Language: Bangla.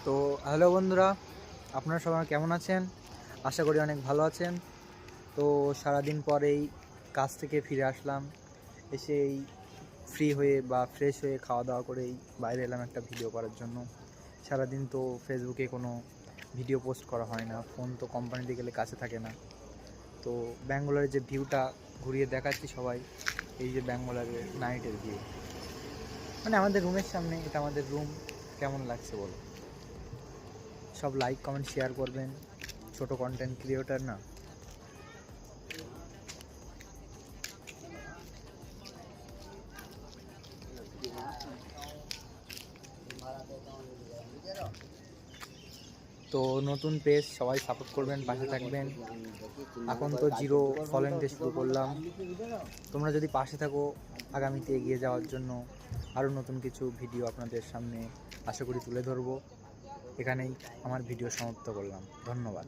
তো হ্যালো বন্ধুরা, আপনারা সবাই কেমন আছেন? আশা করি অনেক ভালো আছেন। তো সারাদিন পরেই কাজ থেকে ফিরে আসলাম, এসেই ফ্রি হয়ে বা ফ্রেশ হয়ে খাওয়া দাওয়া করেই বাইরে এলাম একটা ভিডিও করার জন্য। সারাদিন তো ফেসবুকে কোনো ভিডিও পোস্ট করা হয় না, ফোন তো কোম্পানিতে গেলে কাছে থাকে না। তো ব্যাঙ্গালোরের যে ভিউটা ঘুরিয়ে দেখাচ্ছি সবাই, এই যে ব্যাঙ্গালোরের নাইটের ভিউ, মানে আমাদের রুমের সামনে, এটা আমাদের রুম। কেমন লাগছে বলো? সব লাইক কমেন্ট শেয়ার করবেন, ছোট কন্টেন্ট ক্রিয়েটর না। তো নতুন পেজ, সবাই সাপোর্ট করবেন, পাশে থাকবেন। এখন তো জিরো ফলোইংটা শুরু করলাম, তোমরা যদি পাশে থাকো আগামীতে এগিয়ে যাওয়ার জন্য আরও নতুন কিছু ভিডিও আপনাদের সামনে আশা করি তুলে ধরবো। এখানেই আমার ভিডিও সমাপ্ত করলাম। ধন্যবাদ।